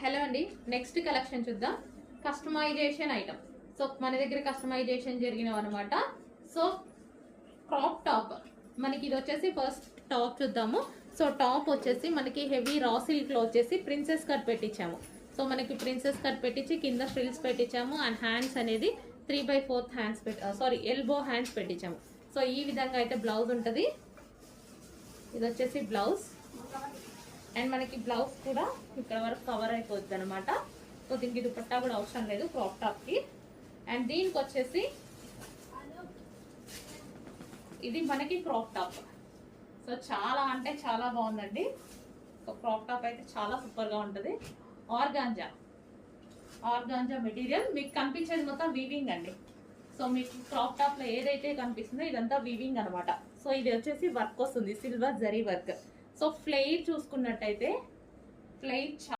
Hello అండి, next collection చూద్దాం. Customization item. So మన దగ్గర కస్టమైజేషన్ జరిగినవి అనమాట. సో క్రాప్ టాప్ మనకి ఇది వచ్చేసి ఫస్ట్ టాప్ చూద్దాము. సో టాప్ వచ్చేసి మనకి హెవీ రా సిల్క్ లో వచ్చేసి ప్రిన్సెస్ కట్ పెట్టించాము. సో మనకి ప్రిన్సెస్ కట్ పెట్టించి కింద ఫ్రిల్స్ పెట్టించాము అండ్ హ్యాండ్స్ అనేది 3/4 హ్యాండ్స్ ఎల్బో హ్యాండ్స్ పెట్టించాము. సో ఈ విధంగా అయితే బ్లౌజ్ ఉంటుంది. ఇది వచ్చేసి బ్లౌజ్ అండ్ మనకి బ్లౌజ్ కూడా ఇక్కడ వరకు కవర్ అయిపోద్ది అనమాట. సో దీనికి దుపట్టా కూడా అవసరం లేదు క్రాప్ టాప్ కి. అండ్ దీనికి వచ్చేసి ఇది మనకి క్రాప్ టాప్. సో చాలా అంటే చాలా బాగుందండి. సో క్రాప్ టాప్ అయితే చాలా సూపర్ గా ఉంటుంది. ఆర్గాంజా మెటీరియల్ మీకు కనిపించేది మొత్తం వీవింగ్ అండి. సో మీకు క్రాప్ టాప్ లో ఏదైతే కనిపిస్తుందో ఇదంతా వీవింగ్ అనమాట. సో ఇది వచ్చేసి వర్క్ వస్తుంది, silver zari work. So flair చూసుకున్నట్టయితే ఫ్లెయిర్